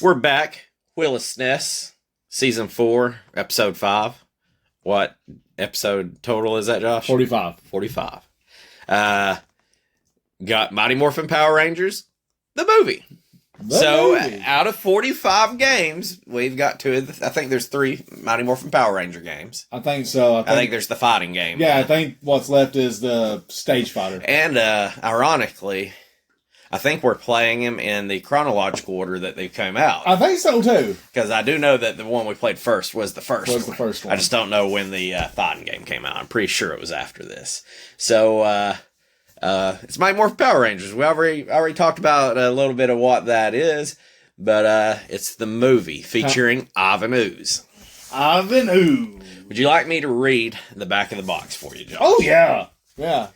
We're back. Wheel of SNES, Season 4, Episode 5. What episode total is that, Josh? 45. 45. Got Mighty Morphin Power Rangers, the movie. Out of 45 games, we've got two. I think there's 3 Mighty Morphin Power Ranger games. I think so. I think there's the fighting game. Yeah, I think what's left is the stage fighter. And ironically, I think we're playing them in the chronological order that they came out. I think so too. Because I do know that the one we played first was the first one. The first one. I just don't know when the fighting game came out. I'm pretty sure it was after this. So, it's Mighty Morphin Power Rangers. We already talked about a little bit of what that is, but it's the movie featuring Ivan Ooze. Ivan Ooze. Would you like me to read the back of the box for you, Josh? Oh, yeah. Yeah.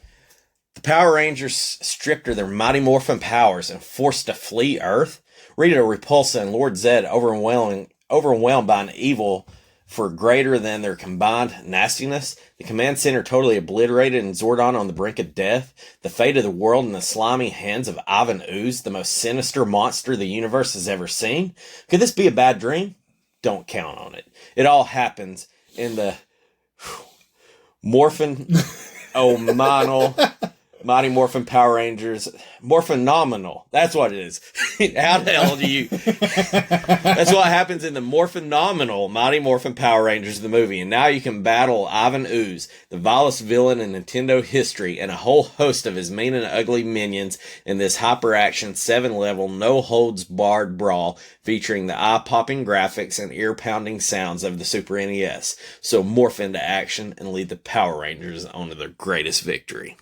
The Power Rangers stripped of their Mighty Morphin powers and forced to flee Earth. Rita, Repulsa, and Lord Zed overwhelmed by an evil for greater than their combined nastiness. The command center totally obliterated and Zordon on the brink of death. The fate of the world in the slimy hands of Ivan Ooze, the most sinister monster the universe has ever seen. Could this be a bad dream? Don't count on it. It all happens in the Morphin Mighty Morphin Power Rangers. Morphinominal. That's what it is. How the hell do you... That's what happens in the Morphinominal Mighty Morphin Power Rangers, the movie. And now you can battle Ivan Ooze, the vilest villain in Nintendo history, and a whole host of his mean and ugly minions in this hyper-action 7-level, no-holds-barred brawl featuring the eye-popping graphics and ear-pounding sounds of the Super NES. So morph into action and lead the Power Rangers on to their greatest victory.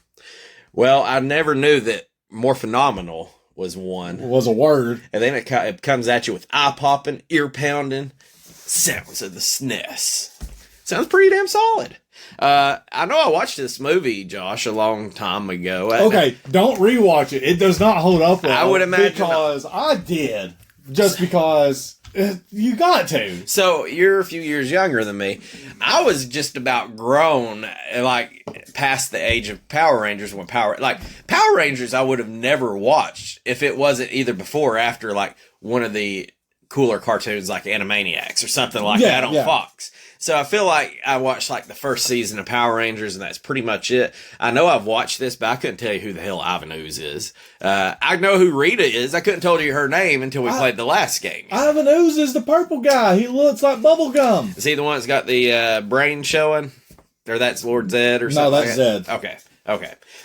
Well, I never knew that morphinominal was one. It was a word. And then it comes at you with eye-popping, ear-pounding sounds of the SNES. Sounds pretty damn solid. I know I watched this movie, Josh, a long time ago. Okay, don't rewatch it. It does not hold up well. I would imagine. Because I did. Just because you got to. So, you're a few years younger than me. I was just about grown, like, past the age of Power Rangers when Power Rangers I would have never watched if it wasn't either before or after, like, one of the cooler cartoons like Animaniacs or something like that on Fox. So I feel like I watched like the first season of Power Rangers and that's pretty much it. I know I've watched this, but I couldn't tell you who the hell Ivan Ooze is. I know who Rita is. I couldn't tell you her name until we played the last game. Ivan Ooze is the purple guy. He looks like bubblegum. Is he the one that's got the brain showing? Or that's Lord Zed or something? No, that's Zed. Okay.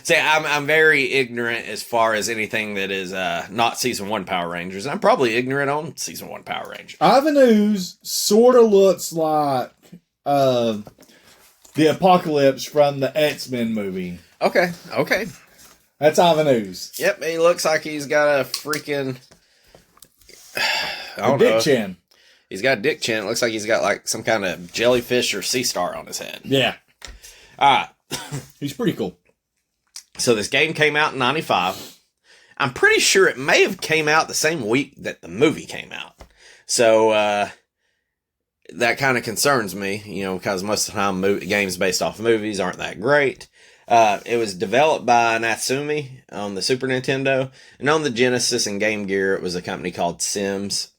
See, I'm very ignorant as far as anything that is not Season 1 Power Rangers. I'm probably ignorant on Season 1 Power Rangers. Ivan Ooze sort of looks like the Apocalypse from the X-Men movie. Okay. That's Ivan Ooze. Yep, he looks like he's got a freaking... dick chin. He's got a dick chin. It looks like he's got like some kind of jellyfish or sea star on his head. Yeah. Alright. He's pretty cool. So this game came out in 95. I'm pretty sure it may have came out the same week that the movie came out. So, that kind of concerns me, because most of the time games based off movies aren't that great. It was developed by Natsumi on the Super Nintendo, and on the Genesis and Game Gear, it was a company called Sims.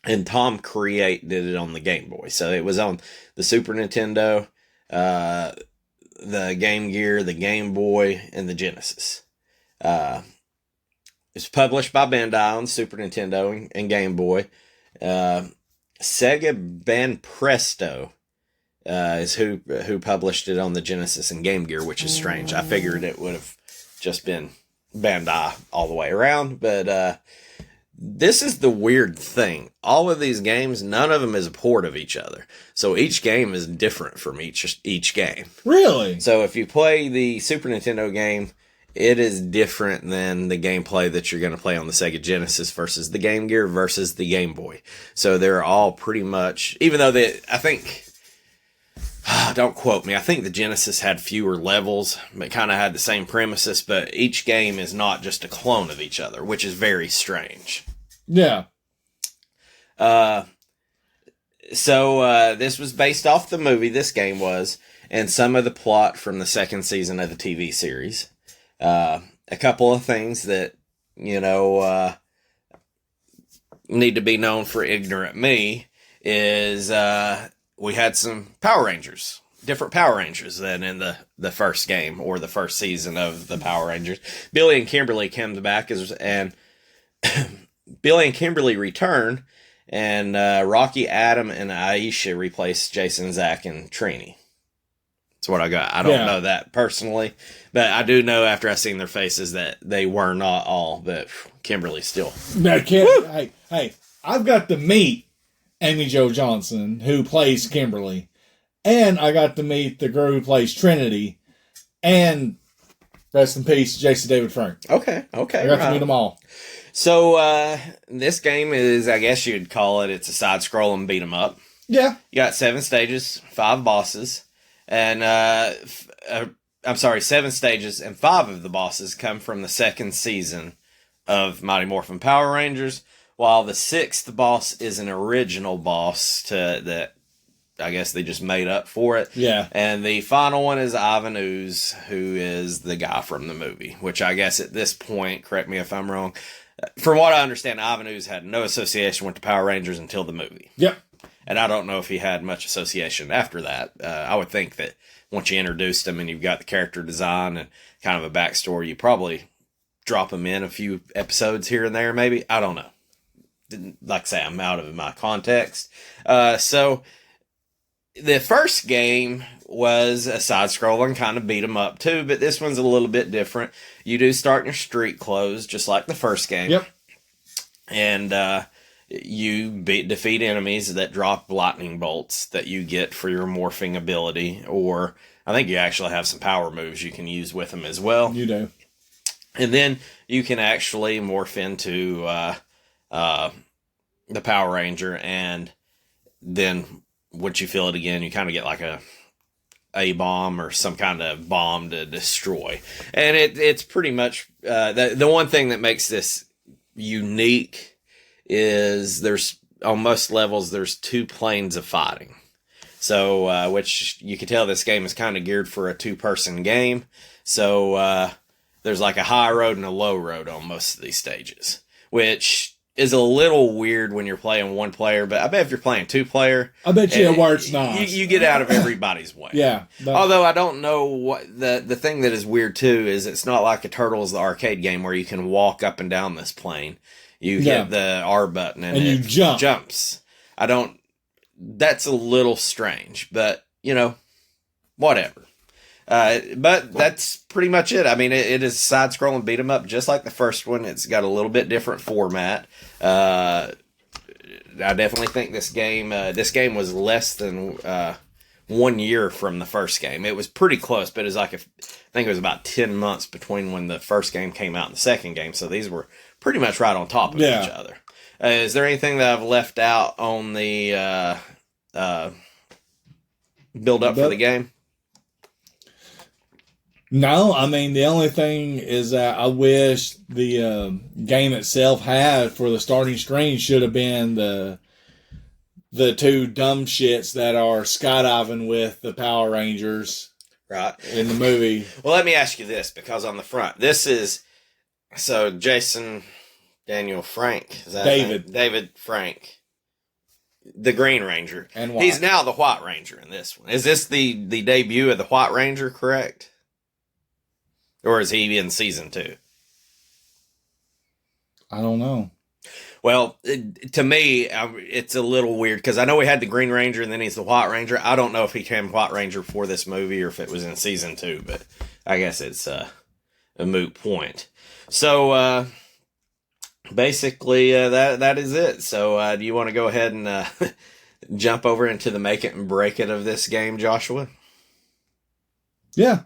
And Tom Create did it on the Game Boy. So it was on the Super Nintendo, the Game Gear, the Game Boy, and the Genesis. It's published by Bandai on Super Nintendo and Game Boy. Sega Banpresto is who published it on the Genesis and Game Gear, which is strange. I figured it would have just been Bandai all the way around, but this is the weird thing. All of these games, none of them is a port of each other. So each game is different from each game. Really? So if you play the Super Nintendo game, it is different than the gameplay that you're going to play on the Sega Genesis versus the Game Gear versus the Game Boy. So they're all pretty much, even though I think, don't quote me, I think the Genesis had fewer levels, but kind of had the same premises, but each game is not just a clone of each other, which is very strange. Yeah. So this was based off the movie, this game was, and some of the plot from the second season of the TV series. A couple of things that, need to be known for ignorant me is we had some Power Rangers. Different Power Rangers than in the first game or the first season of the Power Rangers. Billy and Kimberly came back and Billy and Kimberly return, and Rocky, Adam, and Aisha replaced Jason, Zach, and Trini. That's what I got. I don't know that personally, but I do know after I seen their faces that they were not all, but Kimberly still. Now, hey, I've got to meet Amy Jo Johnson, who plays Kimberly. And I got to meet the girl who plays Trinity, and rest in peace, Jason David Frank. Okay. I got to meet them all. So this game is, I guess you'd call it, it's a side-scrolling beat 'em up. Yeah. You got 7 stages, 5 bosses, and 7 stages, and 5 of the bosses come from the second season of Mighty Morphin Power Rangers, while the 6th boss is an original boss that I guess they just made up for it. Yeah. And the final one is Ivan Ooze, who is the guy from the movie, which I guess at this point, correct me if I'm wrong, from what I understand, Ivan Ooze had no association with the Power Rangers until the movie. Yep. And I don't know if he had much association after that. I would think that once you introduced him and you've got the character design and kind of a backstory, you probably drop him in a few episodes here and there, maybe. I don't know. Like I say, I'm out of my context. So the first game was a side-scrolling kind of beat 'em up too, but this one's a little bit different. You do start in your street clothes, just like the first game. Yep. And you defeat enemies that drop lightning bolts that you get for your morphing ability, or I think you actually have some power moves you can use with them as well. You do. And then you can actually morph into the Power Ranger, and then once you feel it again, you kind of get like a bomb or some kind of bomb to destroy. And it's pretty much the one thing that makes this unique is there's on most levels there's 2 planes of fighting. So which you can tell this game is kind of geared for a 2-person game. So there's like a high road and a low road on most of these stages, which is a little weird when you're playing 1 player, but I bet if you're playing 2 player, I bet you it works nice. You get out of everybody's way. Yeah. Although I don't know what the thing that is weird too is it's not like a Turtles the arcade game where you can walk up and down this plane. You hit the R button and you it jump. jumps. That's a little strange, but whatever. But that's pretty much it. I mean, it is side-scrolling beat 'em up, just like the first one. It's got a little bit different format. I definitely think this game was less than 1 year from the first game. It was pretty close, but it was I think it was about 10 months between when the first game came out and the second game. So these were pretty much right on top of each other. Is there anything that I've left out on the build up for the game? No, I mean, the only thing is that I wish the game itself had for the starting screen should have been the 2 dumb shits that are skydiving with the Power Rangers right in the movie. Well, let me ask you this, because on the front, this is, so Jason Daniel Frank, is that David Frank, the Green Ranger. And he's now the White Ranger in this one. Is this the debut of the White Ranger, correct? Or is he in season 2? I don't know. Well, to me, it's a little weird because I know we had the Green Ranger and then he's the White Ranger. I don't know if he became White Ranger for this movie or if it was in season 2, but I guess it's a moot point. So basically, that is it. So do you want to go ahead and jump over into the make it and break it of this game, Joshua? Yeah.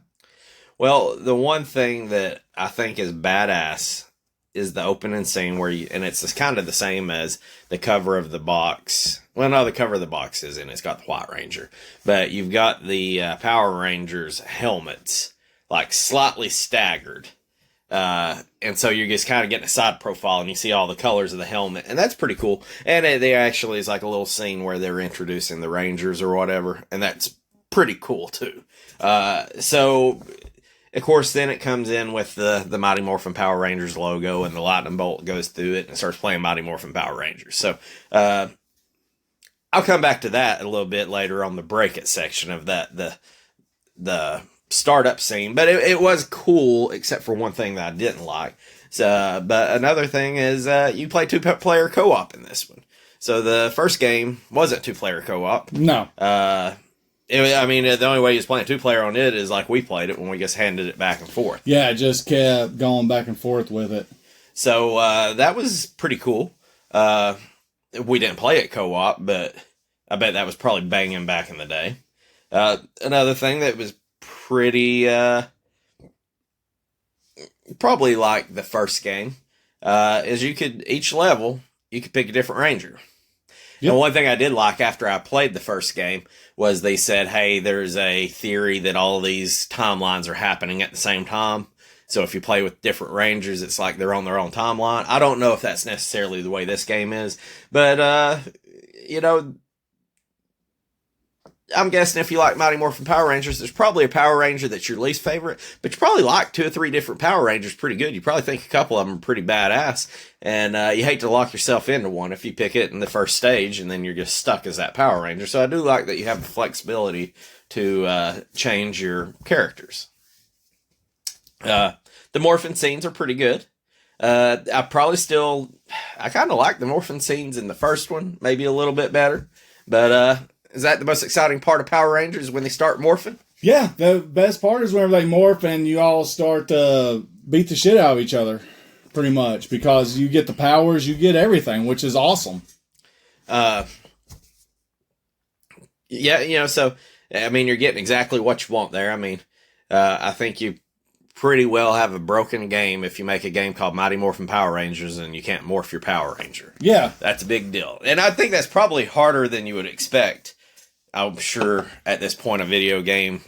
Well, the one thing that I think is badass is the opening scene where and it's kind of the same as the cover of the box. Well, no, the cover of the box isn't. It's got the White Ranger. But you've got the Power Rangers helmets, like slightly staggered. And so you're just kind of getting a side profile and you see all the colors of the helmet. And that's pretty cool. And they actually is like a little scene where they're introducing the Rangers or whatever. And that's pretty cool too. of course, then it comes in with the Mighty Morphin Power Rangers logo, and the lightning bolt goes through it and it starts playing Mighty Morphin Power Rangers. So, I'll come back to that a little bit later on the break it section of that, the startup scene. But it was cool, except for one thing that I didn't like. So, but another thing is, you play 2-player co-op in this one. So the first game wasn't 2-player co-op. No. The only way he was playing 2-player on it is like we played it when we just handed it back and forth. Yeah, it just kept going back and forth with it. So that was pretty cool. We didn't play it co-op, but I bet that was probably banging back in the day. Another thing that was pretty, probably like the first game, is each level, you could pick a different ranger. Yep. And one thing I did like after I played the first game was they said, hey, there's a theory that all these timelines are happening at the same time. So if you play with different rangers, it's like they're on their own timeline. I don't know if that's necessarily the way this game is, but, I'm guessing if you like Mighty Morphin Power Rangers, there's probably a Power Ranger that's your least favorite, but you probably like 2 or 3 different Power Rangers pretty good. You probably think a couple of them are pretty badass, and you hate to lock yourself into one if you pick it in the first stage, and then you're just stuck as that Power Ranger. So I do like that you have the flexibility to change your characters. The morphin scenes are pretty good. I kind of like the morphin scenes in the first one, maybe a little bit better, but is that the most exciting part of Power Rangers when they start morphing? Yeah, the best part is whenever they morph and you all start to beat the shit out of each other, pretty much, because you get the powers, you get everything, which is awesome. So, you're getting exactly what you want there. I think you pretty well have a broken game if you make a game called Mighty Morphin Power Rangers and you can't morph your Power Ranger. Yeah. That's a big deal. And I think that's probably harder than you would expect, I'm sure, at this point of video game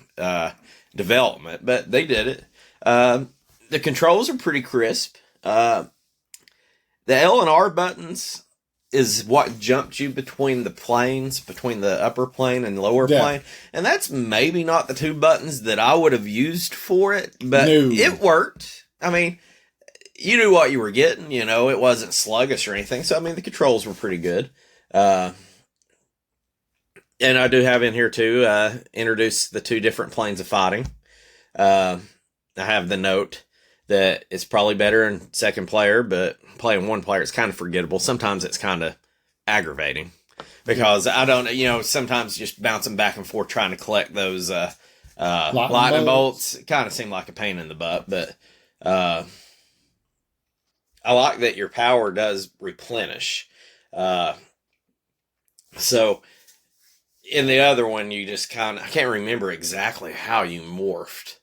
development. But they did it. The controls are pretty crisp. The L and R buttons is what jumped you between the planes, between the upper plane and lower plane. And that's maybe not the 2 buttons that I would have used for it, but it worked. You knew what you were getting, it wasn't sluggish or anything. So, the controls were pretty good. And I do have in here too, introduce the 2 different planes of fighting. I have the note that it's probably better in second player, but playing 1 player, it's kind of forgettable. Sometimes it's kind of aggravating because I don't, sometimes just bouncing back and forth trying to collect those lightning bolts kind of seem like a pain in the butt, but I like that your power does replenish. So in the other one, you just I can't remember exactly how you morphed,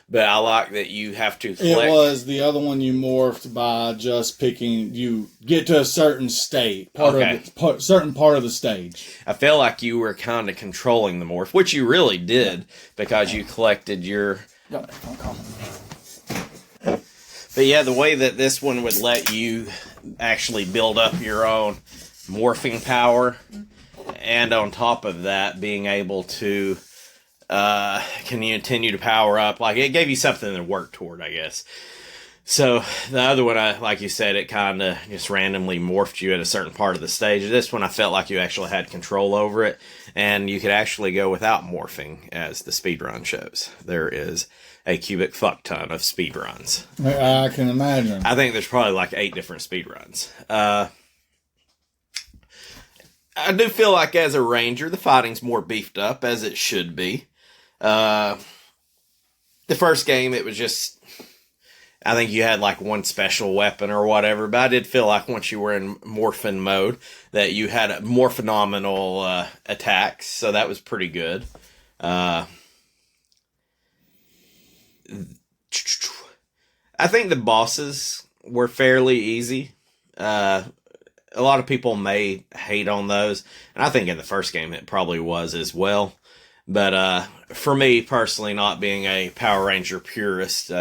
but I like that you have to collect. It was the other one you morphed by just picking, you get to a certain state, certain part of the stage. I feel like you were kind of controlling the morph, which you really did because you collected your... But yeah, the way that this one would let you actually build up your own morphing power, and on top of that, being able to continue to power up. Like, it gave you something to work toward, I guess. So, the other one, like you said, it kind of just randomly morphed you at a certain part of the stage. This one, I felt like you actually had control over it, and you could actually go without morphing, as the speedrun shows. There is a cubic fuck ton of speedruns. I can imagine. I think there's probably like 8 different speedruns. I do feel like as a ranger, the fighting's more beefed up, as it should be. The first game, it was just... I think you had like one special weapon or whatever, but I did feel like once you were in Morphin mode that you had a more phenomenal attacks, so that was pretty good. I think the bosses were fairly easy. A lot of people may hate on those, and I think in the first game it probably was as well. But for me personally, not being a Power Ranger purist,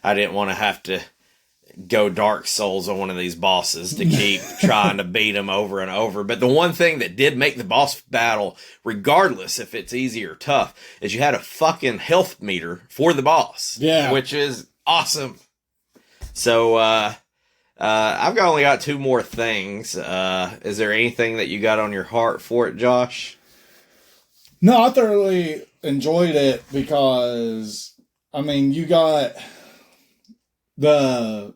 I didn't want to have to, go Dark Souls on one of these bosses to keep trying to beat them over and over. But the one thing that did make the boss battle, regardless if it's easy or tough, is you had a fucking health meter for the boss. Yeah. Which is awesome. So, I've only got 2 more things. Is there anything that you got on your heart for it, Josh? No, I thoroughly enjoyed it because, I mean, you got the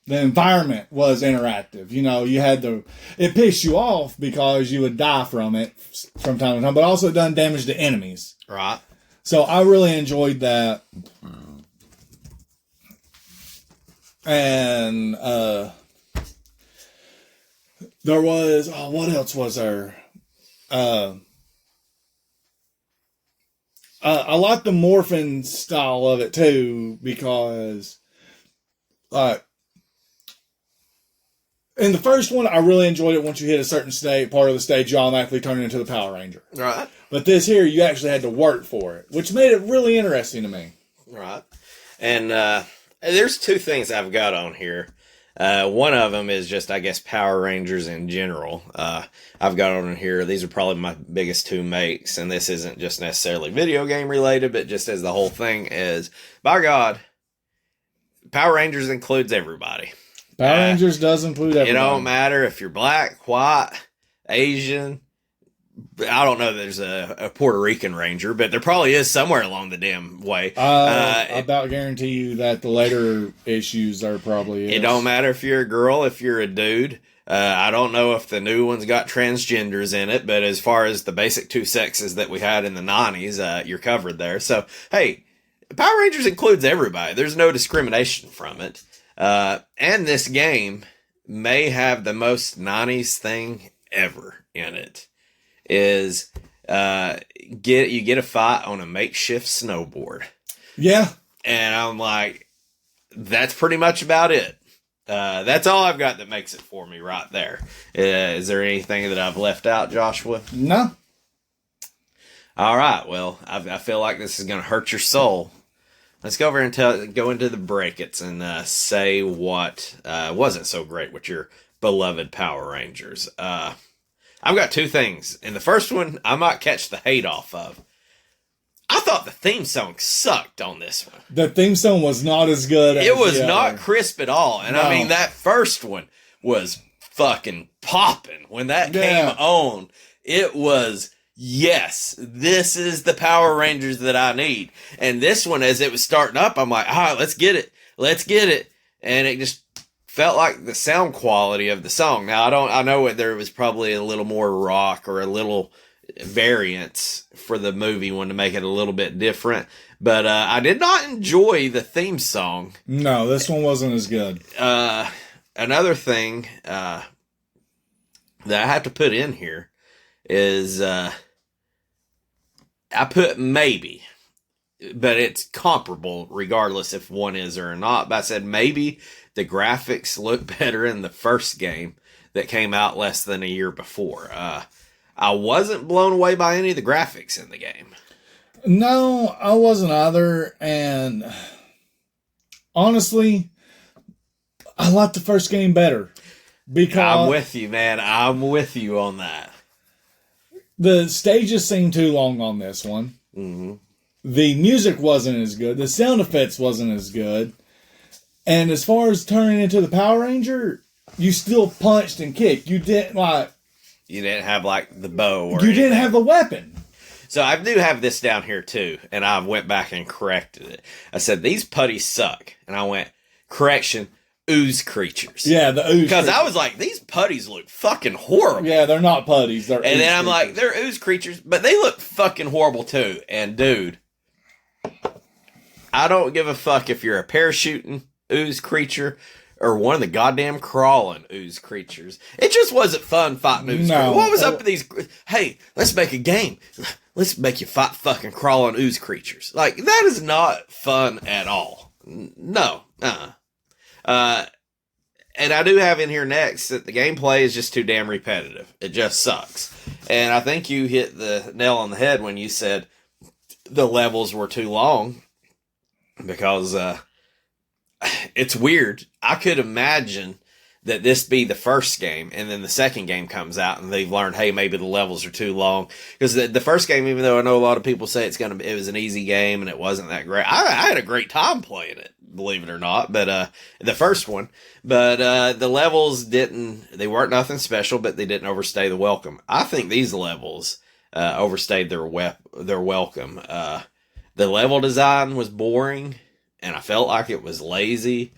environment was interactive. You know, you had it pissed you off because you would die from it from time to time, but also it done damage to enemies. Right. So I really enjoyed that. And there was, what else was there? I like the Morphin style of it too, because like in the first one, I really enjoyed it. Once you hit a certain part of the stage, you automatically turn into the Power Ranger. Right. But this here, you actually had to work for it, which made it really interesting to me. Right. And there's 2 things I've got on here. One of them is just, I guess, Power Rangers in general. I've got on here, these are probably my biggest 2 makes, and this isn't just necessarily video game related, but just as the whole thing is, by God, Power Rangers includes everybody. Power Rangers does include everybody. It don't matter if you're black, white, Asian. I don't know there's a Puerto Rican Ranger, but there probably is somewhere along the damn way. I about guarantee you that the later issues there probably is. It don't matter if you're a girl, if you're a dude. I don't know if the new one's got transgenders in it, but as far as the basic 2 sexes that we had in the 90s, you're covered there. So, hey, Power Rangers includes everybody. There's no discrimination from it. And this game may have the most 90s thing ever in it. Is you get a fight on a makeshift snowboard. Yeah. And I'm like, that's pretty much about it. That's all I've got that makes it for me right there. Is there anything that I've left out, Joshua? No. All right. Well, I feel like this is going to hurt your soul. Let's go over and go into the brackets and say what wasn't so great with your beloved Power Rangers. I've got 2 things. And the first one, I might catch the hate off of. I thought the theme song sucked on this one. The theme song was not as good as it was not crisp at all. And no. I mean, that first one was fucking popping. When that came on, it was, yes, this is the Power Rangers that I need. And this one, as it was starting up, I'm like, all right, let's get it. Let's get it. And it just felt like the sound quality of the song. Now, I know there was probably a little more rock or a little variance for the movie one to make it a little bit different. But I did not enjoy the theme song. No, this one wasn't as good. Another thing that I have to put in here is I put maybe, but it's comparable regardless if one is or not. But I said maybe the graphics look better in the first game that came out less than a year before. I wasn't blown away by any of the graphics in the game. No, I wasn't either. And honestly, I liked the first game better. Because I'm with you, man. I'm with you on that. The stages seemed too long on this one. Mm-hmm. The music wasn't as good. The sound effects wasn't as good. And as far as turning into the Power Ranger, you still punched and kicked. You didn't You didn't have like the bow or you anything. didn't have the weapon. So I do have this down here too, and I went back and corrected it. I said, these putties suck. And I went, correction, ooze creatures. Yeah, the ooze Because I was like, these putties look fucking horrible. Yeah, they're not putties. They're And ooze then I'm like, creatures. they're ooze creatures, but they look fucking horrible too. And dude, I don't give a fuck if you're a parachuting ooze creature or one of the goddamn crawling ooze creatures. It just wasn't fun fighting ooze creatures. What was up with these? Hey, let's make a game. Let's make you fight fucking crawling ooze creatures. Like, that is not fun at all. No. And I do have in here next that the gameplay is just too damn repetitive. It just sucks. And I think you hit the nail on the head when you said the levels were too long. Because it's weird. I could imagine that this be the first game, and then the second game comes out, and they've learned, hey, maybe the levels are too long. Because the first game, even though I know a lot of people say it was an easy game and it wasn't that great, I had a great time playing it, believe it or not. But the first one, the levels they weren't nothing special, but they didn't overstay the welcome. I think these levels overstayed their welcome. The level design was boring, and I felt like it was lazy.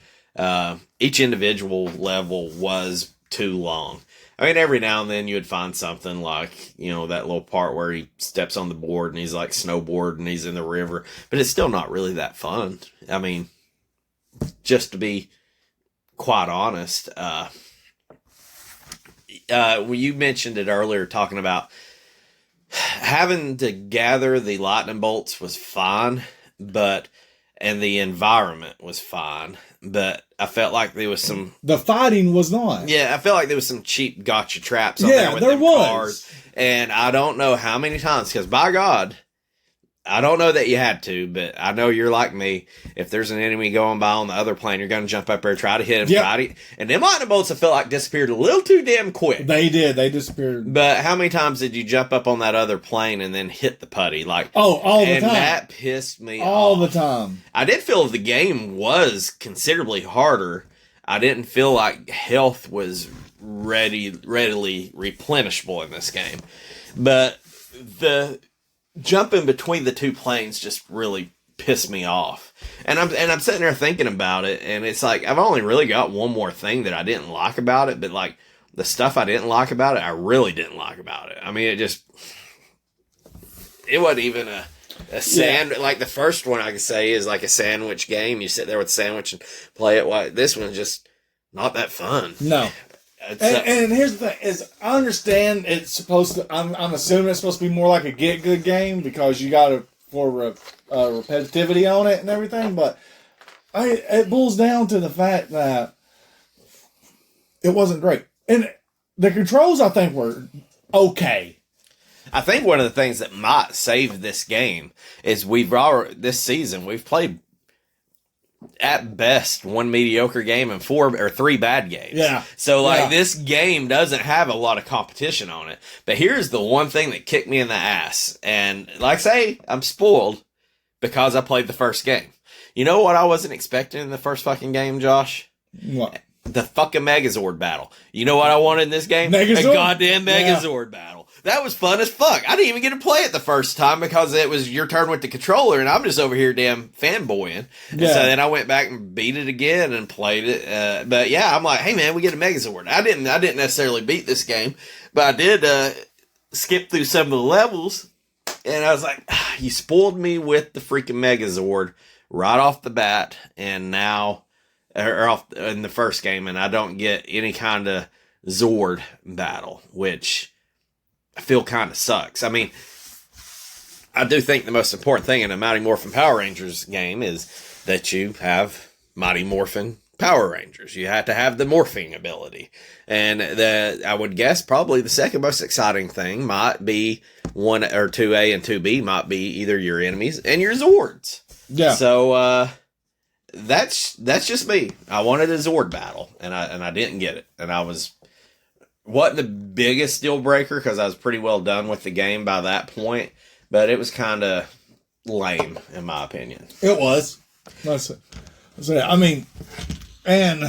Each individual level was too long. I mean, every now and then you would find something like, that little part where he steps on the board and he's like snowboarding and he's in the river, but it's still not really that fun. I mean, just to be quite honest, you mentioned it earlier talking about having to gather the lightning bolts was fine, and the environment was fine, but I felt like there was some... The fighting was not. Yeah, I felt like there was some cheap gotcha traps on there with them cars. And I don't know how many times, because by God, I don't know that you had to, but I know you're like me. If there's an enemy going by on the other plane, you're going to jump up there, try to hit him, Yep. And them lightning bolts, I felt like disappeared a little too damn quick. They did. They disappeared. But how many times did you jump up on that other plane and then hit the putty? All the time. And that pissed me off. All the time. I did feel the game was considerably harder. I didn't feel like health was readily replenishable in this game. But the jumping between the two planes just really pissed me off. And I'm sitting there thinking about it, and it's like I've only really got one more thing that I didn't like about it, but like the stuff I didn't like about it, I really didn't like about it. I mean, it wasn't even a sand like the first one I could say is like a sandwich game. You sit there with a sandwich and play it. Well, this one's just not that fun. No. And here's the thing: is I understand it's supposed to. I'm assuming it's supposed to be more like a get good game because you got repetitivity on it and everything. But it boils down to the fact that it wasn't great, and the controls I think were okay. I think one of the things that might save this game is this season we've played at best one mediocre game and 4 or 3 bad games. Yeah. So this game doesn't have a lot of competition on it. But here's the one thing that kicked me in the ass. And like I say, I'm spoiled because I played the first game. You know what I wasn't expecting in the first fucking game, Josh? What? The fucking Megazord battle. You know what I wanted in this game? Megazord? A goddamn Megazord battle. That was fun as fuck. I didn't even get to play it the first time because it was your turn with the controller, and I'm just over here damn fanboying. And so then I went back and beat it again and played it. But yeah, I'm like, hey man, we get a Megazord. I didn't necessarily beat this game, but I did skip through some of the levels, and I was like, you spoiled me with the freaking Megazord right off the bat, and now off in the first game, and I don't get any kind of Zord battle, which I feel kind of sucks. I mean, I do think the most important thing in a Mighty Morphin Power Rangers game is that you have Mighty Morphin Power Rangers. You have to have the morphing ability. And I would guess probably the second most exciting thing might be 1 or 2A and 2B might be either your enemies and your Zords. Yeah. So, that's just me. I wanted a Zord battle, and I didn't get it. And wasn't the biggest deal breaker because I was pretty well done with the game by that point, but it was kind of lame in my opinion. It was. That's it. I mean, and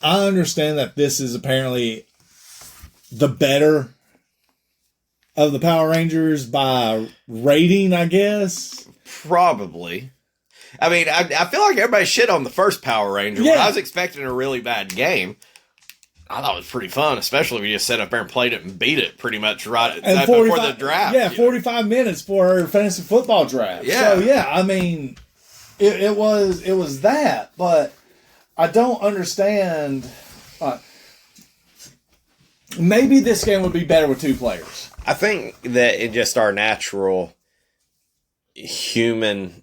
I understand that this is apparently the better of the Power Rangers by rating, I guess. Probably. I mean, I feel like everybody shit on the first Power Ranger. Yeah. When I was expecting a really bad game, I thought it was pretty fun, especially if you just sat up there and played it and beat it pretty much right before the draft. Yeah, 45 minutes for her fantasy football draft. Yeah. So, yeah, I mean, it was that, but I don't understand. Maybe this game would be better with 2 players. I think that in just our natural human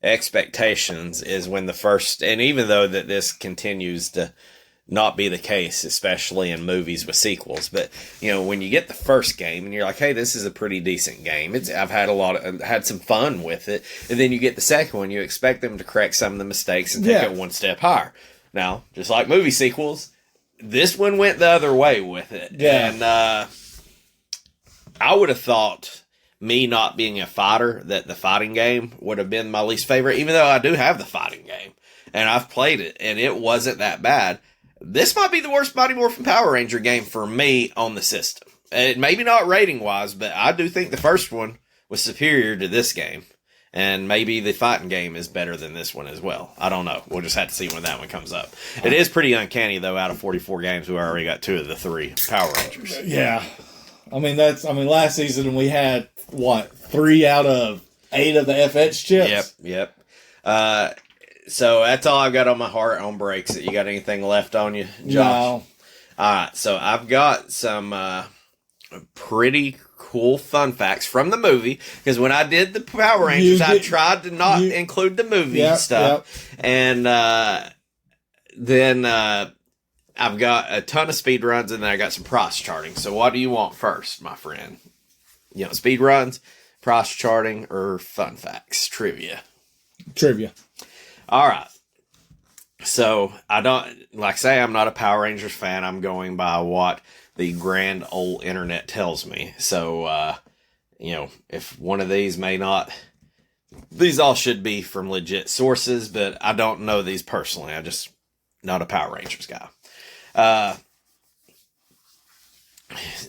expectations is when the first, and even though that this continues to not be the case, especially in movies with sequels. But when you get the first game and you're like, hey, this is a pretty decent game. I've had some fun with it, and then you get the second one, you expect them to correct some of the mistakes and take it one step higher. Now, just like movie sequels, this one went the other way with it. Yeah. And I would have thought, me not being a fighter, that the fighting game would have been my least favorite, even though I do have the fighting game and I've played it and it wasn't that bad. This might be the worst Mighty Morphin Power Ranger game for me on the system. Maybe not rating wise, but I do think the first one was superior to this game. And maybe the fighting game is better than this one as well. I don't know. We'll just have to see when that one comes up. It is pretty uncanny, though. Out of 44 games, we already got 2 of the 3 Power Rangers. Yeah. Last season we had, 3 out of 8 of the FX chips? Yep. So that's all I've got on my heart on breaks. You got anything left on you, Josh? No. All right, so I've got some pretty cool fun facts from the movie, because when I did the Power Rangers, I tried to not include the movie stuff. Yep. And then I've got a ton of speed runs, and then I got some price charting. So what do you want first, my friend? Speed runs, price charting, or fun facts, trivia? Trivia. All right. So I'm not a Power Rangers fan. I'm going by what the grand old internet tells me. So, if one of these these all should be from legit sources, but I don't know these personally. I'm just not a Power Rangers guy.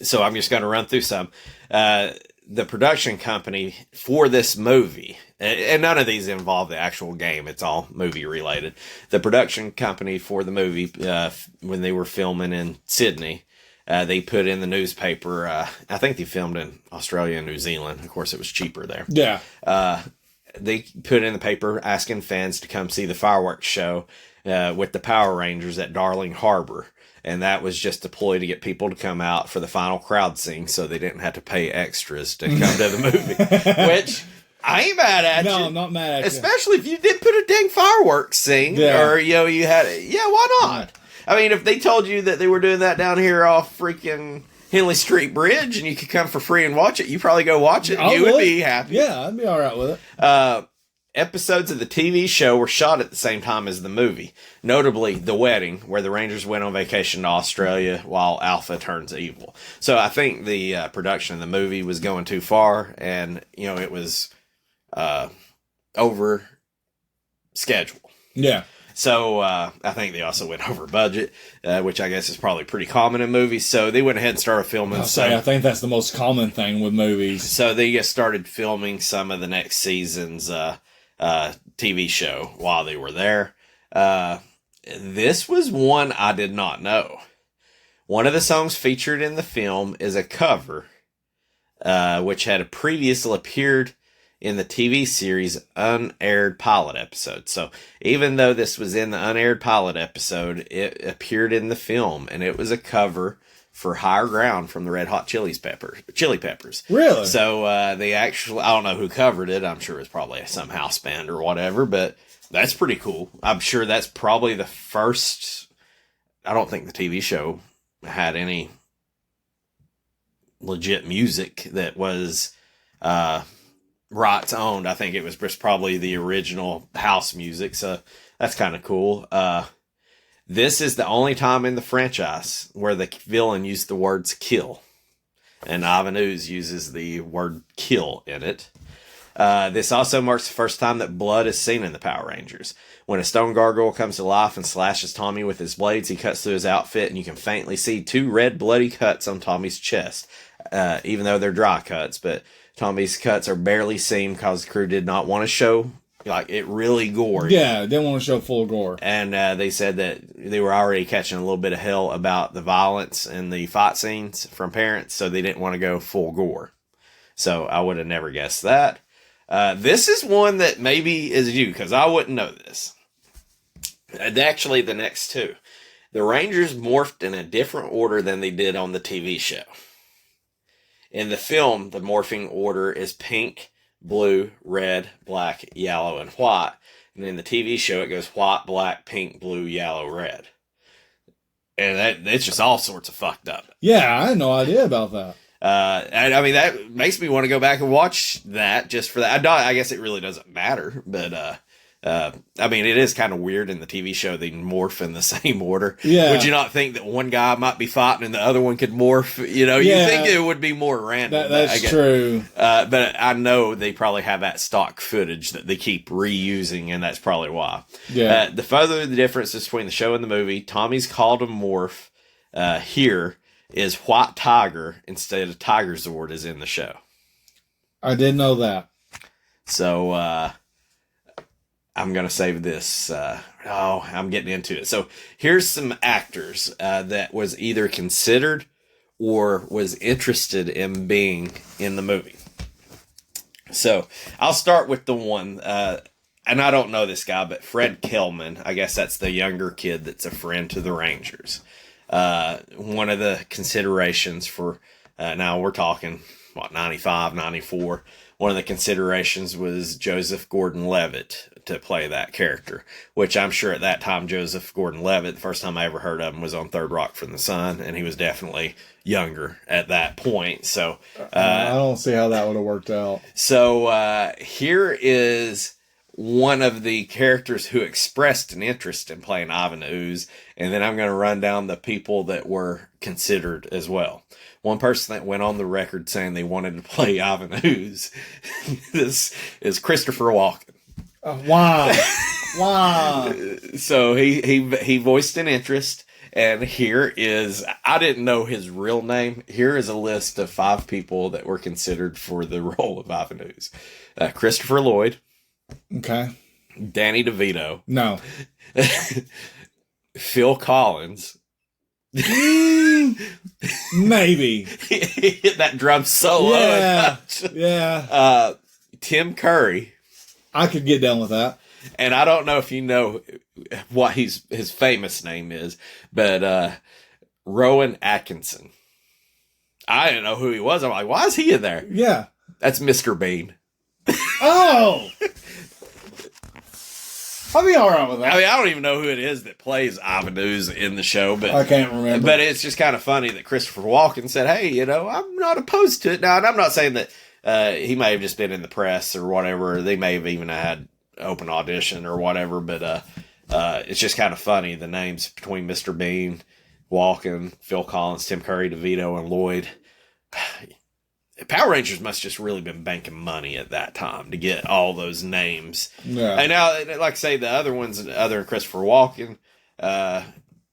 So I'm just going to run through some. The production company for this movie, and none of these involve the actual game, it's all movie related. The production company for the movie, when they were filming in Sydney, they put in the newspaper, I think they filmed in Australia and New Zealand. Of course, it was cheaper there. Yeah. They put in the paper asking fans to come see the fireworks show with the Power Rangers at Darling Harbour. And that was just a ploy to get people to come out for the final crowd scene so they didn't have to pay extras to come to the movie. Which, I ain't mad at you. No, I'm not mad at Especially if you did put a dang fireworks scene. Yeah. Or, you had... Yeah, why not? I mean, if they told you that they were doing that down here off freaking Henley Street Bridge and you could come for free and watch it, you'd probably go watch it and you would be happy. Yeah, I'd be all right with it. Episodes of the TV show were shot at the same time as the movie. Notably, The Wedding, where the Rangers went on vacation to Australia while Alpha turns evil. So I think the production of the movie was going too far, and, it was over schedule. Yeah. So I think they also went over budget, which I guess is probably pretty common in movies. So they went ahead and started filming. I think that's the most common thing with movies. So they just started filming some of the next season's TV show while they were there. This was one I did not know. One of the songs featured in the film is a cover, which had previously appeared in the TV series unaired pilot episode. So even though this was in the unaired pilot episode, it appeared in the film, and it was a cover for Higher Ground from the Red Hot Chili Peppers. Really? So I don't know who covered it. I'm sure it's probably some house band or whatever, but that's pretty cool. I'm sure that's probably the first. I don't think the TV show had any legit music that was rights owned. I think it was just probably the original house music. So that's kind of cool. This is the only time in the franchise where the villain used the words kill. And Ivan Ooze uses the word kill in it. This also marks the first time that blood is seen in the Power Rangers. When a stone gargoyle comes to life and slashes Tommy with his blades, he cuts through his outfit, and you can faintly see 2 red bloody cuts on Tommy's chest, even though they're dry cuts. But Tommy's cuts are barely seen because the crew did not want to show it really gory. Yeah, they didn't want to show full gore. And they said that they were already catching a little bit of hell about the violence and the fight scenes from parents, so they didn't want to go full gore. So I would have never guessed that. This is one that maybe is you, because I wouldn't know this. And actually, the next 2. The Rangers morphed in a different order than they did on the TV show. In the film, the morphing order is pink, blue, red, black, yellow, and white. And in the TV show, it goes white, black, pink, blue, yellow, red. And it's just all sorts of fucked up. Yeah, I had no idea about that. And I mean, that makes me want to go back and watch that just for that. I guess it really doesn't matter, but I mean, it is kind of weird in the TV show they morph in the same order. Yeah. Would you not think that one guy might be fighting and the other one could morph? You know, you think it would be more random. That's true. But I know they probably have that stock footage that they keep reusing, and that's probably why. Yeah. The further the differences between the show and the movie, Tommy's called a morph. Here is White Tiger instead of Tiger Zord is in the show. I didn't know that. So, I'm going to save this. I'm getting into it. So here's some actors that was either considered or was interested in being in the movie. So I'll start with the one, and I don't know this guy, but Fred Kellman. I guess that's the younger kid that's a friend to the Rangers. One of the considerations for, now we're talking, 95, 94. One of the considerations was Joseph Gordon-Levitt to play that character, which I'm sure at that time, Joseph Gordon-Levitt, the first time I ever heard of him was on Third Rock from the Sun, and he was definitely younger at that point. So I don't see how that would have worked out. So here is one of the characters who expressed an interest in playing Ivan Ooze, and then I'm going to run down the people that were considered as well. One person that went on the record saying they wanted to play Ivan Ooze this is Christopher Walken. Wow. Wow. So he voiced an interest, and here is, I didn't know his real name. Here is a list of 5 people that were considered for the role of Ivan Ooze. Christopher Lloyd. Okay. Danny DeVito. No. Phil Collins. Maybe. He hit that drum solo. Yeah. Yeah. Tim Curry. I could get down with that. And I don't know if you know what his famous name is, but Rowan Atkinson. I didn't know who he was. I'm like, why is he in there? Yeah. That's Mr. Bean. Oh! I'll be all right with that. I mean, I don't even know who it is that plays Ivan Ooze in the show, but I can't remember. But it's just kind of funny that Christopher Walken said, "Hey, I'm not opposed to it." Now, and I'm not saying that he may have just been in the press or whatever. They may have even had open audition or whatever. But it's just kind of funny the names between Mr. Bean, Walken, Phil Collins, Tim Curry, DeVito, and Lloyd. Power Rangers must just really been banking money at that time to get all those names. Yeah. And now, like I say, the other ones, other than Christopher Walken,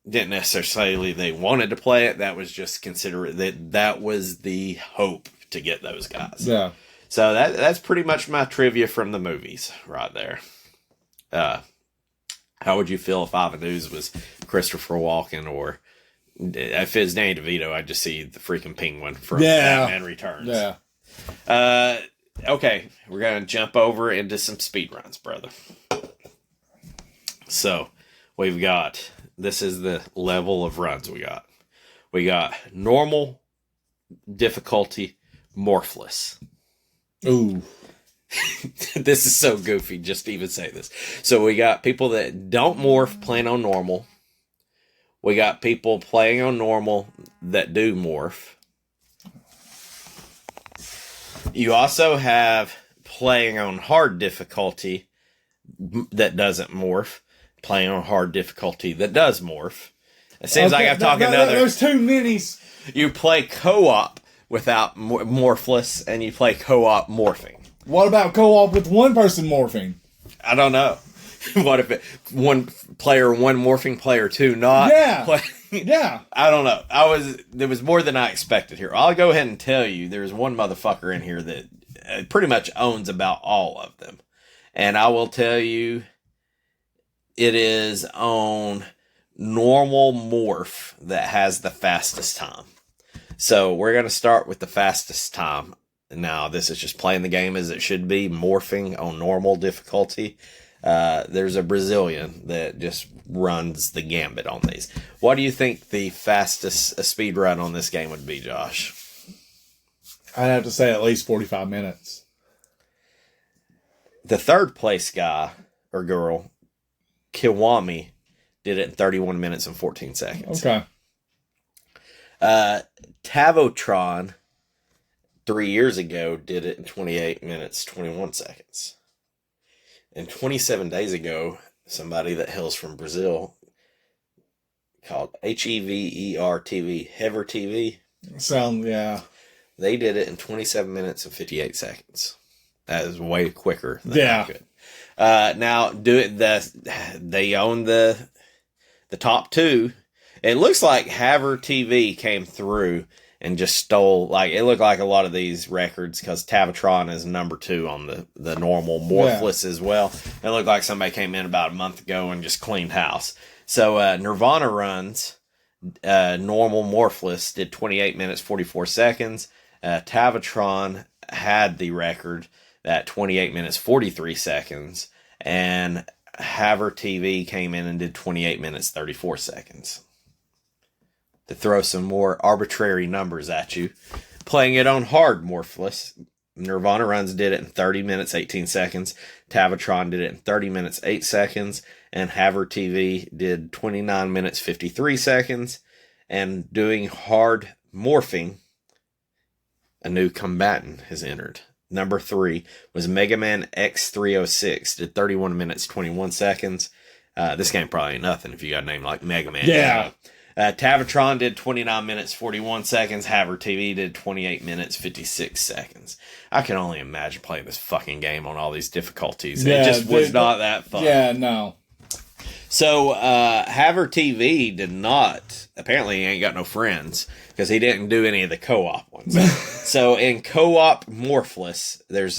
didn't necessarily they wanted to play it. That was just that was the hope to get those guys. Yeah. So that's pretty much my trivia from the movies right there. How would you feel if Ivan Ooze was Christopher Walken, or if it's Danny DeVito, I'd just see the freaking penguin from Batman Returns. Yeah. Okay, we're going to jump over into some speed runs, brother. So, we've got, this is the level of runs we got. We got normal, difficulty, morphless. Ooh. This is so goofy just to even say this. So, we got people that don't morph playing on normal. We got people playing on normal that do morph. You also have playing on hard difficulty that doesn't morph. Playing on hard difficulty that does morph. It seems like I'm talking another. There's too many. You play co-op without morphless, and you play co-op morphing. What about co-op with one person morphing? I don't know. What if one player, one morphing, player two not? Yeah. Yeah. I don't know. There was more than I expected here. I'll go ahead and tell you there's one motherfucker in here that pretty much owns about all of them. And I will tell you it is on normal morph that has the fastest time. So we're going to start with the fastest time. Now, this is just playing the game as it should be, morphing on normal difficulty. There's a Brazilian that just runs the gambit on these. What do you think the fastest speed run on this game would be, Josh? I'd have to say at least 45 minutes. The third place guy or girl, Kiwami, did it in 31 minutes and 14 seconds. Okay. Tavotron 3 years ago did it in 28 minutes, 21 seconds. And 27 days ago, somebody that hails from Brazil called Hever TV, Hever TV. Yeah. They did it in 27 minutes and 58 seconds. That is way quicker than I could. Now, they own the top two. It looks like Haver TV came through and just stole, like, it looked like a lot of these records, because Tavotron is number 2 on the normal morphless as well. It looked like somebody came in about a month ago and just cleaned house. So Nirvana runs, normal morphless, did 28 minutes, 44 seconds. Tavotron had the record at 28 minutes, 43 seconds. And Haver TV came in and did 28 minutes, 34 seconds. To throw some more arbitrary numbers at you, playing it on hard morphless, Nirvana Runs did it in 30 minutes, 18 seconds. Tavotron did it in 30 minutes, 8 seconds. And Haver TV did 29 minutes, 53 seconds. And doing hard morphing, a new combatant has entered. Number 3 was Mega Man X306, did 31 minutes, 21 seconds. This game probably ain't nothing if you got a name like Mega Man. Yeah. Tavotron did 29 minutes, 41 seconds. Haver TV did 28 minutes, 56 seconds. I can only imagine playing this fucking game on all these difficulties. Yeah, it just was not that fun. Yeah, no. So, Haver TV did not, apparently he ain't got no friends, because he didn't do any of the co-op ones. So, in co-op Morphless, there's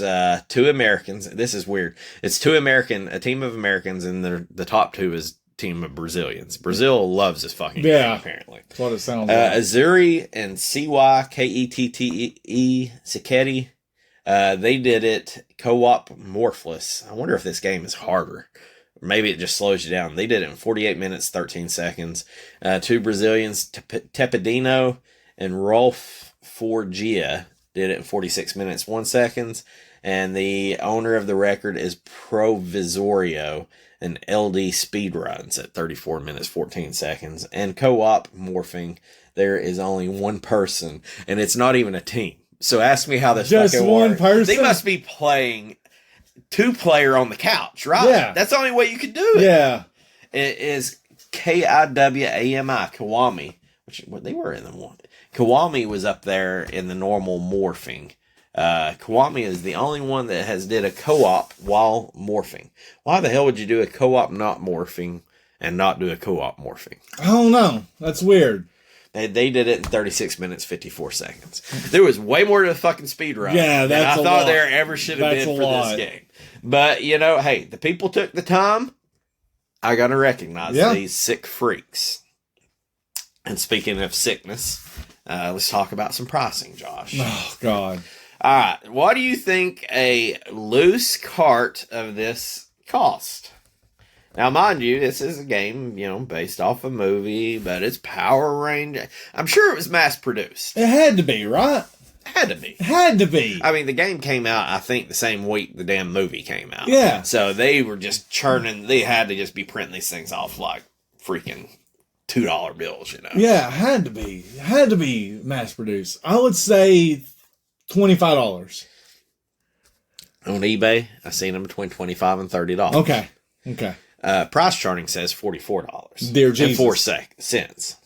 2 Americans. This is weird. It's a team of Americans, and the top 2 is team of Brazilians. Brazil loves this fucking game, apparently. That's what it sounds like. Azuri and Cykette, Cicchetti, they did it co-op Morphless. I wonder if this game is harder. Maybe it just slows you down. They did it in 48 minutes, 13 seconds. 2 Brazilians, Tepedino and Rolf Forgia, did it in 46 minutes, 1 second. And the owner of the record is Provisorio and LD Speedruns at 34 minutes, 14 seconds. And co-op morphing, there is only 1 person, and it's not even a team. So ask me how this just fucking one works. person? They must be playing 2-player on the couch, right? Yeah. That's the only way you could do it. Yeah. It is Kiwami, Kiwami, which they were in the one. Kiwami was up there in the normal morphing. Kiwami is the only one that has did a co-op while morphing. Why the hell would you do a co-op not morphing and not do a co-op morphing? I don't know. That's weird. They did it in 36 minutes, 54 seconds. There was way more to the fucking speed run than I thought there ever should have been for this game. But, you know, hey, the people took the time. I got to recognize these sick freaks. And speaking of sickness, let's talk about some pricing, Josh. Oh, God. All right. What do you think a loose cart of this cost? Now, mind you, this is a game, you know, based off a movie, but it's Power Rangers. I'm sure it was mass-produced. It had to be, right? Had to be. It had to be. I mean, the game came out, I think, the same week the damn movie came out. Yeah. So they were just churning. They had to just be printing these things off like freaking $2 bills, you know? Yeah, it had to be. It had to be mass-produced. I would say $25. On eBay, I've seen them between $25 and $30. Okay. Price charting says $44. Dear Jesus. And 4 cents.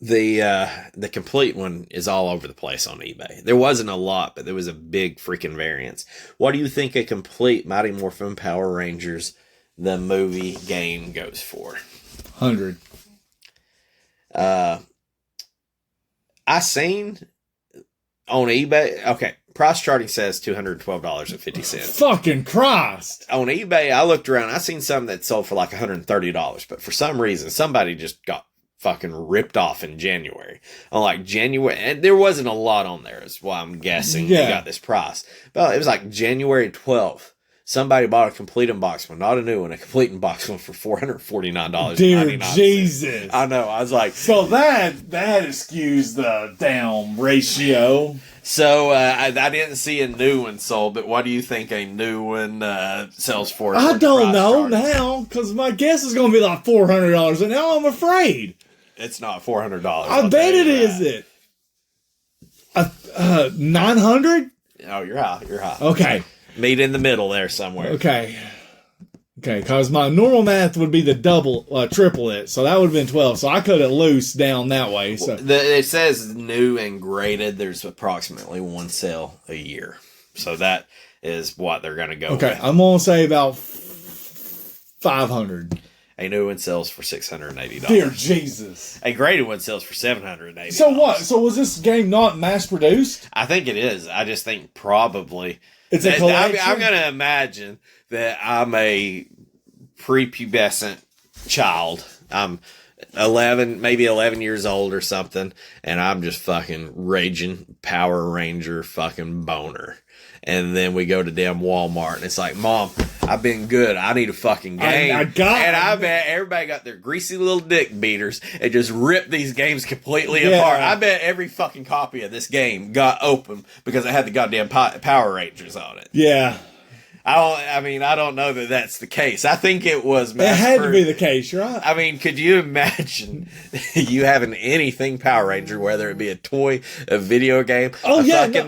The complete one is all over the place on eBay. There wasn't a lot, but there was a big freaking variance. What do you think a complete Mighty Morphin Power Rangers the movie game goes for? 100. I seen on eBay. Okay, price charting says $212.50. Fucking Christ! On eBay, I looked around. I seen some that sold for like $130, but for some reason, somebody just got fucking ripped off in January. On like January, and there wasn't a lot on there, is why I'm guessing they got this price. But it was like January 12th. somebody bought a complete unboxed one, not a new one, a complete unboxed one for $449.99. Dear Jesus. I know. I was like, so that excused the damn ratio. So I didn't see a new one sold, but what do you think a new one sells for? I don't know now, because my guess is going to be like $400, and now I'm afraid. It's not $400. I bet it is it. 900? Oh, you're high. You're high. Okay. Meet in the middle there somewhere. Okay, because my normal math would be the triple it, so that would have been 12. So I cut it loose down that way. So it says new and graded. There's approximately one sale a year, so that is what they're going to go. Okay, with. I'm gonna say about 500. A new one sells for $680. Dear Jesus! A graded one sells for $780. So what? So was this game not mass produced? I think it is. I just think probably it's a collection. I'm going to imagine that I'm a prepubescent child. I'm 11, maybe 11 years old or something, and I'm just fucking raging Power Ranger fucking boner. And then we go to damn Walmart, and it's like, Mom, I've been good. I need a fucking game. I bet everybody got their greasy little dick beaters and just ripped these games completely apart. I bet every fucking copy of this game got open because it had the goddamn Power Rangers on it. Yeah. I don't know that that's the case. I think it was. It had to be the case, right? I mean, could you imagine you having anything Power Ranger, whether it be a toy, a video game,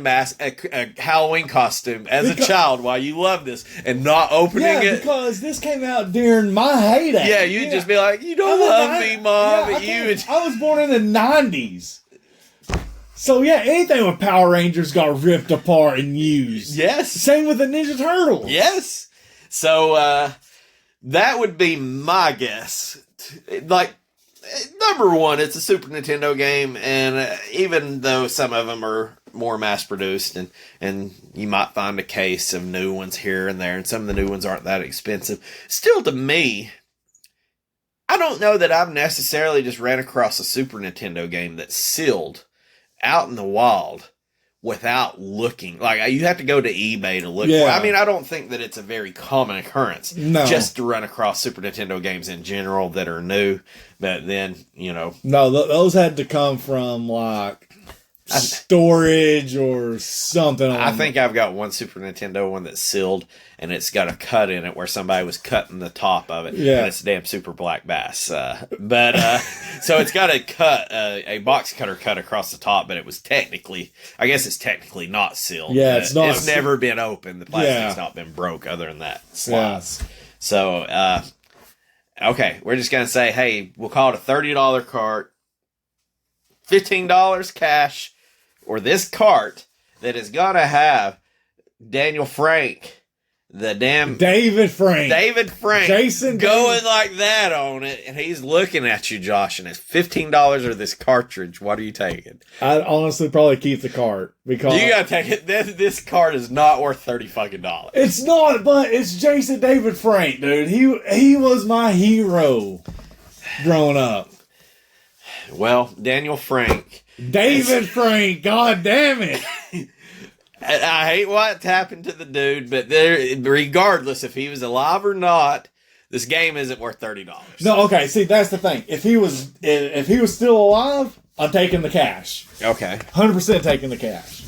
mask, a Halloween costume as a child while you love this and not opening it? Yeah, because this came out during my heyday. Yeah, you'd just be like, you don't love me, Mom. I was born in the 90s. So yeah, anything with Power Rangers got ripped apart and used. Yes. Same with the Ninja Turtles. Yes. So that would be my guess. Like, number one, it's a Super Nintendo game, and even though some of them are more mass produced, and you might find a case of new ones here and there, and some of the new ones aren't that expensive, still to me, I don't know that I've necessarily just ran across a Super Nintendo game that's sealed out in the wild without looking. Like, you have to go to eBay to look for it. I mean, I don't think that it's a very common occurrence just to run across Super Nintendo games in general that are new. But then, No, those had to come from, like, storage or something. I think I've got one Super Nintendo one that's sealed, and it's got a cut in it where somebody was cutting the top of it. Yeah. And it's a damn Super Black Bass. So it's got a cut, a box cutter cut across the top, but it was technically not sealed. Yeah, it's not. It's never been open. The plastic's not been broke other than that slice. Yeah. So, okay, we're just going to say, hey, we'll call it a $30 cart, $15 cash, or this cart that is going to have Daniel Frank, the damn David Frank, Jason going like that on it, and he's looking at you, Josh, and it's $15 or this cartridge. What are you taking? I'd honestly probably keep the cart because you gotta take it. This cart is not worth $30 fucking. It's not, but it's Jason David Frank, dude. He was my hero growing up. Well, Daniel Frank, David Frank, god damn it. I hate what's happened to the dude, but regardless if he was alive or not, this game isn't worth $30. No, okay. See, that's the thing. If he was still alive, I'm taking the cash. Okay, 100% taking the cash.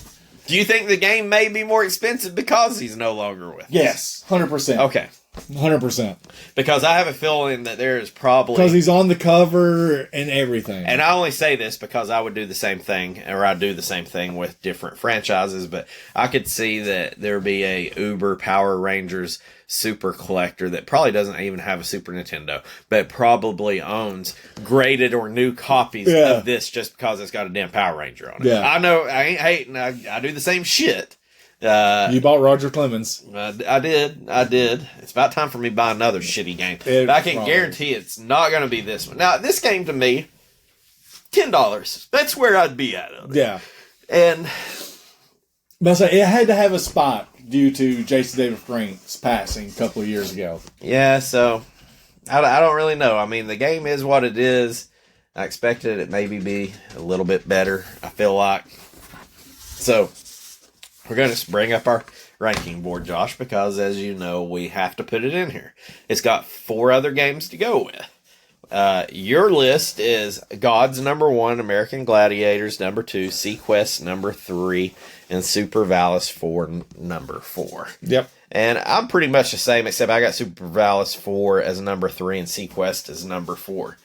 Do you think the game may be more expensive because he's no longer with us? Yes, 100%. Okay. 100%. Because I have a feeling that there is probably... Because he's on the cover and everything. And I only say this because I would do the same thing, or I do the same thing with different franchises, but I could see that there would be a Uber Power Rangers super collector that probably doesn't even have a Super Nintendo, but probably owns graded or new copies of this just because it's got a damn Power Ranger on it. Yeah. I know, I ain't hating, I do the same shit. You bought Roger Clemens. I did. It's about time for me to buy another shitty game. But I can guarantee it's not going to be this one. Now, this game to me, $10. That's where I'd be at. Yeah. And... But I say, it had to have a spot due to Jason David Frank's passing a couple of years ago. Yeah, so I don't really know. I mean, the game is what it is. I expected it maybe be a little bit better, I feel like. So... we're going to bring up our ranking board, Josh, because as you know, we have to put it in here. It's got 4 other games to go with. Your list is Gods number 1, American Gladiators number 2, Sequest number 3, and Super Valis 4 number 4. Yep. And I'm pretty much the same, except I got Super Valis 4 as number 3 and Sequest as number 4.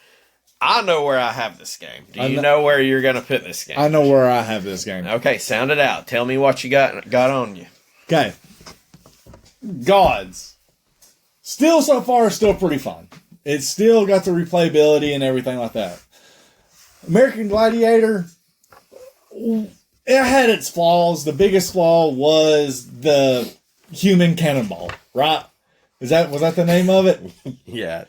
I know where I have this game. Do you know where you're going to put this game? I know where I have this game. Okay, sound it out. Tell me what you got on you. Okay. Gods. Still, so far, still pretty fun. It's still got the replayability and everything like that. American Gladiator, it had its flaws. The biggest flaw was the human cannonball, right? Was that the name of it? Yeah.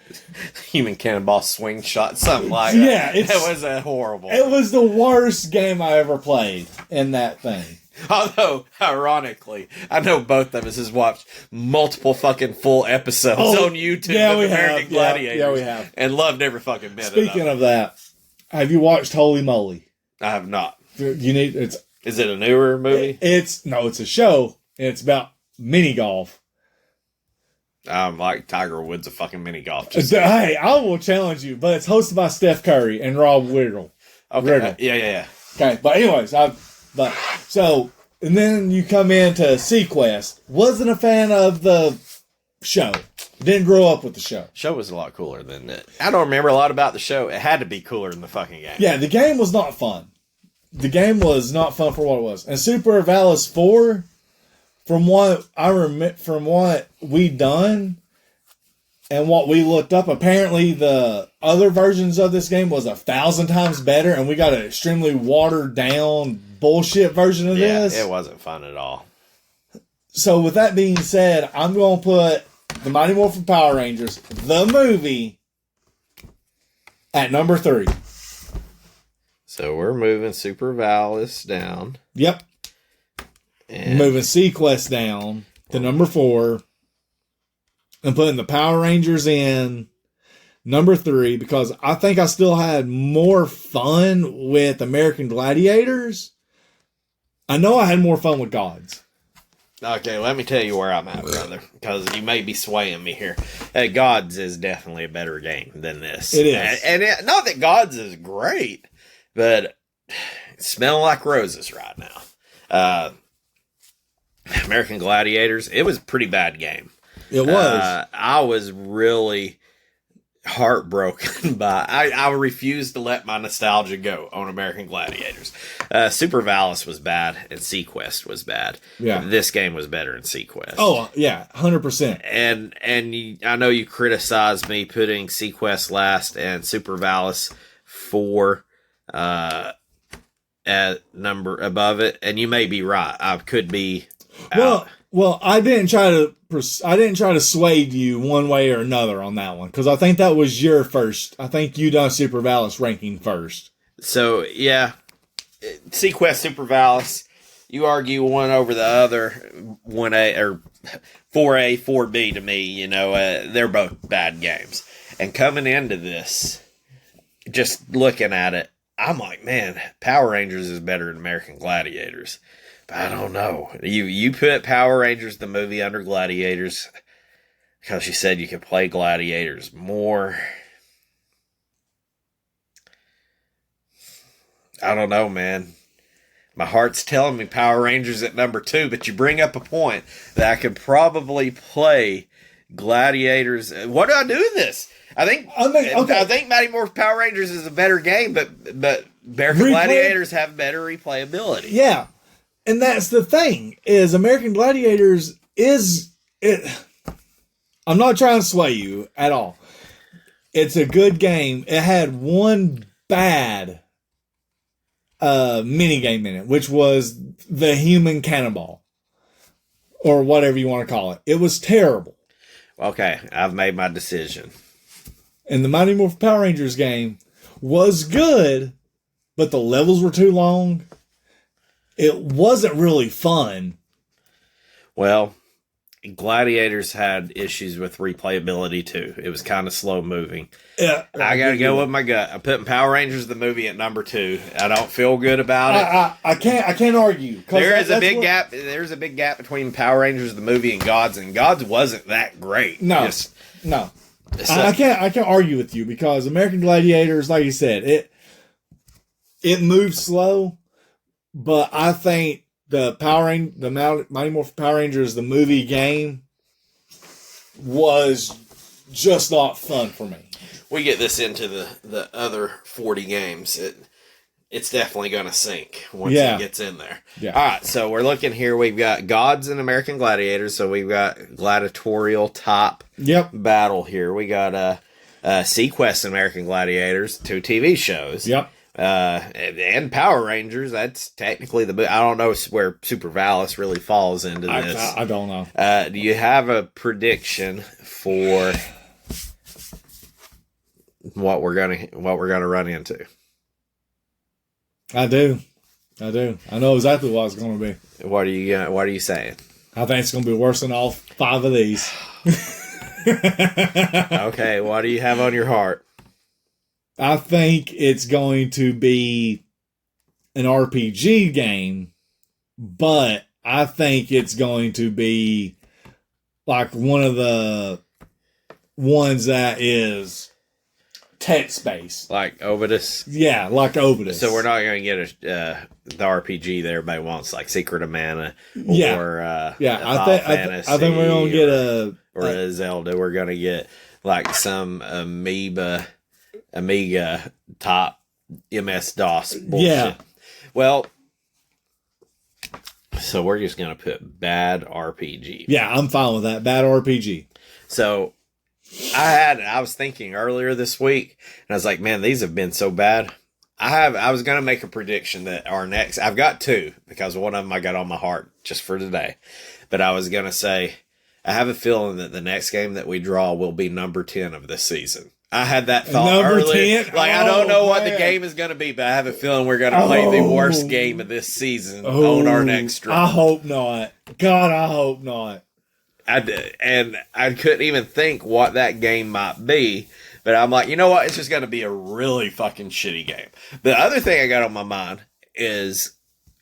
Human cannonball swing shot, something like that. Yeah. It was a horrible. It was the worst game I ever played in that thing. Although, ironically, I know both of us has watched multiple fucking full episodes on YouTube of American Gladiators. Yeah, we have. And loved every fucking minute Speaking of that, have you watched Holy Moly? I have not. Is it a newer movie? It's a show, and it's about mini golf. I'm like Tiger Woods of fucking mini golf. Hey, I will challenge you, but it's hosted by Steph Curry and Rob Riggle. Okay. Yeah. Okay, but anyways, and then you come into Sequest. Wasn't a fan of the show. Didn't grow up with the show. Show was a lot cooler than it. I don't remember a lot about the show. It had to be cooler than the fucking game. Yeah, the game was not fun. The game was not fun for what it was. And Super Valis 4, from what we done and what we looked up, apparently the other versions of this game was 1,000 times better, and we got an extremely watered down bullshit version of this. Yeah, it wasn't fun at all. So with that being said, I'm going to put the Mighty Morphin Power Rangers, the movie, at number 3. So we're moving Super Valis down. Yep. And moving Sequest down to number 4. And putting the Power Rangers in number 3, because I think I still had more fun with American Gladiators. I know I had more fun with Gods. Okay, let me tell you where I'm at, brother, because you may be swaying me here. Gods is definitely a better game than this. It is. And not that Gods is great, but it's smelling like roses right now. American Gladiators, it was a pretty bad game. It was. I was really heartbroken by. I refused to let my nostalgia go on American Gladiators. Super Valis was bad and Sequest was bad. Yeah, this game was better in Sequest. Oh yeah, 100%. And I know you criticized me putting Sequest last and Super Valis 4 at number above it, and you may be right. I could be. Well, I didn't try to sway you one way or another on that one, because I think that was your first. I think you done Super Valis ranking first. So yeah, Sequest, Super Valis. You argue one over the other, 1A or 4A, 4B to me. You know, they're both bad games. And coming into this, just looking at it, I'm like, man, Power Rangers is better than American Gladiators. But I don't know. You put Power Rangers, the movie, under Gladiators because you said you could play Gladiators more. I don't know, man. My heart's telling me Power Rangers at number 2, but you bring up a point that I could probably play Gladiators. What do I do with this? I think Mighty Morphin Power Rangers is a better game, but American Gladiators have better replayability. Yeah. And that's the thing, is American Gladiators I'm not trying to sway you at all. It's a good game. It had one bad mini game in it, which was the human cannonball, or whatever you want to call it. It was terrible. Okay, I've made my decision. And the Mighty Morphin Power Rangers game was good, but the levels were too long. It wasn't really fun. Well, Gladiators had issues with replayability too. It was kind of slow moving. Yeah, I got to go with my gut. I'm putting Power Rangers the movie at number 2. I don't feel good about it. I can't argue. There's a big gap. There's a big gap between Power Rangers the movie and Gods wasn't that great. No. I can't argue with you because American Gladiators, like you said, it moves slow, but I think the Mighty Morphin Power Rangers the movie game was just not fun for me. We get this into the other 40 games. It's definitely going to sink once it gets in there. Yeah. All right, so we're looking here. We've got Gods and American Gladiators, so we've got gladiatorial top battle here. We got Sequest and American Gladiators, 2 TV shows. Yep. And Power Rangers. That's technically I don't know where Super Valis really falls into this. I don't know. Do you have a prediction for what we're gonna run into? I do. I know exactly what it's going to be. What are you saying? I think it's going to be worse than all 5 of these. Okay, what do you have on your heart? I think it's going to be an RPG game, but I think it's going to be like one of the ones that is text-based. Like Obidus? Yeah, like Obidus. So we're not going to get the RPG that everybody wants, like Secret of Mana or I think we're going to get a Zelda. We're going to get like some Amiga top MS-DOS bullshit. Yeah. Well, so we're just going to put bad RPG. Yeah, I'm fine with that. Bad RPG. So I was thinking earlier this week, and I was like, man, these have been so bad. I was going to make a prediction that our next, I've got 2 because one of them I got on my heart just for today. But I was going to say, I have a feeling that the next game that we draw will be number 10 of this season. I had that thought earlier. 10? I don't know what the game is going to be, but I have a feeling we're going to play the worst game of this season on our next stream. I hope not. God, I hope not. I couldn't even think what that game might be, but I'm like, you know what? It's just going to be a really fucking shitty game. The other thing I got on my mind is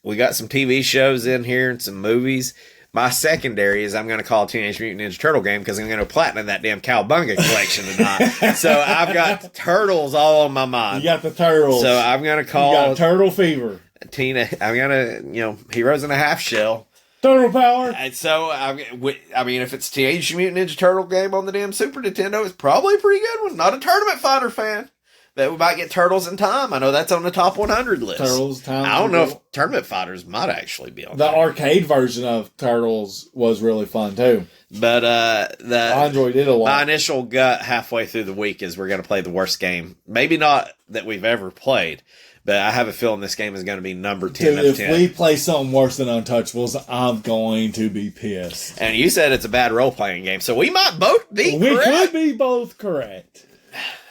we got some TV shows in here and some movies. My secondary is I'm going to call Teenage Mutant Ninja Turtle game because I'm going to platinum that damn Cowabunga collection tonight. So I've got Turtles all on my mind. You got the Turtles. So I'm going to call... You got Turtle Fever. I'm going to, Heroes in a Half Shell. Turtle Power. And so, I mean, if it's Teenage Mutant Ninja Turtle game on the damn Super Nintendo, it's probably a pretty good one. Not a Tournament Fighter fan. That we might get Turtles in Time. I know that's on the top 100 list. Turtles Time. I don't know if Tournament Fighters might actually be on the there. Arcade version of Turtles was really fun too. But I enjoyed it a lot. My initial gut halfway through the week is we're going to play the worst game. Maybe not that we've ever played, but I have a feeling this game is going to be number 10 Dude, of 10. If we play something worse than Untouchables, I'm going to be pissed. And you said it's a bad role-playing game, so we might both be correct. We could be both correct.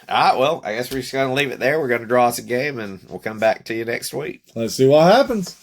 All right, well, I guess we're just going to leave it there. We're going to draw us a game, and we'll come back to you next week. Let's see what happens.